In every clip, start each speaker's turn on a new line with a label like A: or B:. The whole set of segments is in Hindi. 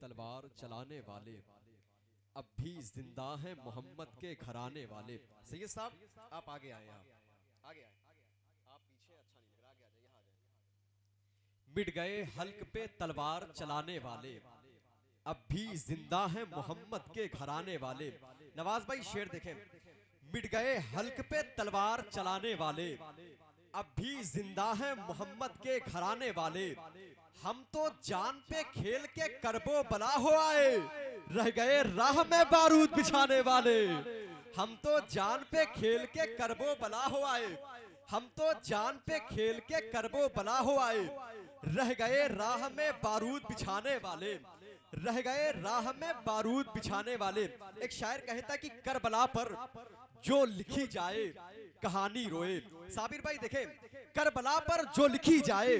A: तलवार चलाने वाले अब भी जिंदा हैं मोहम्मद के घराने वाले। सैयद साहब आप आगे आए, आगे आए, आप पीछे अच्छा नहीं लग रहा, आगे आ जाइए, यहाँ आ जाइए। मिट गए हल्क पे तलवार चलाने वाले अब भी जिंदा हैं मोहम्मद के घराने वाले। नवाज भाई शेर देखें, मिट गए हल्क पे तलवार चलाने वाले अब भी जिंदा हैं मोहम्मद के घराने वाले। हम तो जान पे खेल के करबो बला हो आए, रह गए राह में बारूद बिछाने वाले। हम तो जान पे खेल के करबो बला हो आए, हम तो जान पे खेल के करबो बला हो आए, रह गए राह में बारूद बिछाने वाले, रह गए राह में बारूद बिछाने वाले। एक शायर कहता कि करबला पर जो लिखी जाए कहानी रोए। साबिर भाई देखें, करबला पर जो लिखी जाए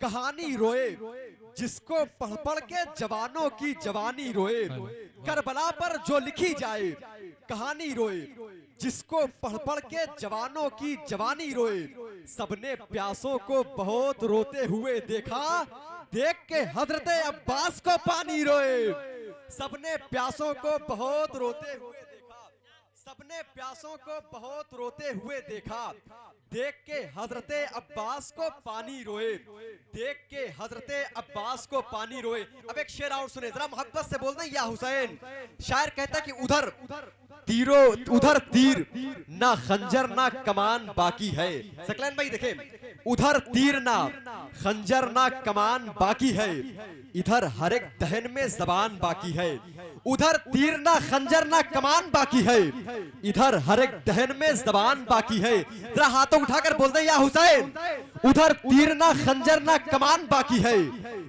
A: कहानी रोए, जिसको पढ़ पढ़ के जवानों की जवानी रोए। करबला पर जो लिखी जाए कहानी रोए, जिसको पढ़ पढ़ के जवानों की जवानी रोए। सबने प्यासों को बहुत रोते हुए देखा, देख के हजरत अब्बास को पानी रोए। सबने प्यासों को बहुत रोते हुए देखा, सबने प्यासों को बहुत रोते हुए देखा, देख के हजरत अब्बास को पानी रोए, देख के हजरत अब्बास को पानी रोए। अब एक शेर और सुने, जरा मोहब्बत से बोलना या हुसैन। शायर कहता कि उधर तीर ना खंजर ना कमान बाकी है। सकलैन भाई देखे, उधर तीर ना खंजर ना कमान बाकी है, इधर हर एक दहन में जबान बाकी है। उधर तीर ना खंजर ना कमान बाकी है, इधर हर एक दहन में जबान बाकी है। जरा हाथों उठाकर बोल दे या हुसैन। उधर तीर ना खंजर ना कमान बाकी है,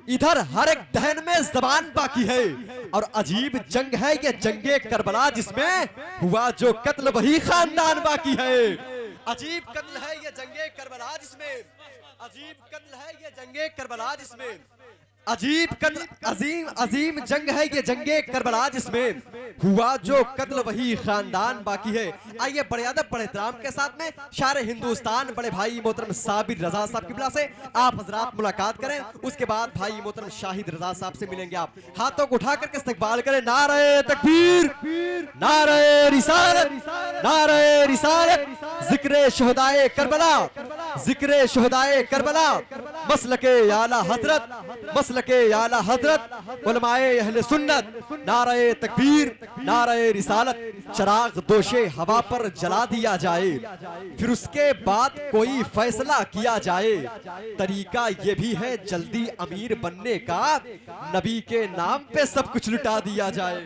A: इधर हर एक दहन में जबान बाकी है। और अजीब जंग है ये जंगे करबला, जिसमें हुआ जो कत्ल वही खानदान बाकी है। अजीब कत्ल है ये जंगे करबला जिसमें, अजीब कत्ल है ये जंगे करबला जिसमें, अजीब कत्ल अजीम जंग है ये जंगे करबला, जिसमें हुआ जो कत्ल वही खानदान बाकी है। आइए बड़े अदब बड़े एहतराम के साथ में शायर हिंदुस्तान बड़े भाई मोहतरम साबिर रजा साहब किबला से आप हजरात मुलाकात करें। उसके बाद भाई मोहतरम शाहिद रजा साहब से मिलेंगे। आप हाथों को उठा करके इस्तकबाल करें। नारे तकबीर, नारे रिसालत, नारे रिसालत, जिक्रे शहदाए करबला, जिक्रे शहदाए करबला, मसलके आला हजरत, मसलके आला हजरत, उलमाए अहले सुन्नत। नारे तकबीर, नारे रिसालत। चिराग दोशे हवा पर जला दिया जाए, फिर उसके बाद कोई फैसला किया जाए। तरीका ये भी है जल्दी अमीर बनने का, नबी के नाम पे सब कुछ लुटा दिया जाए।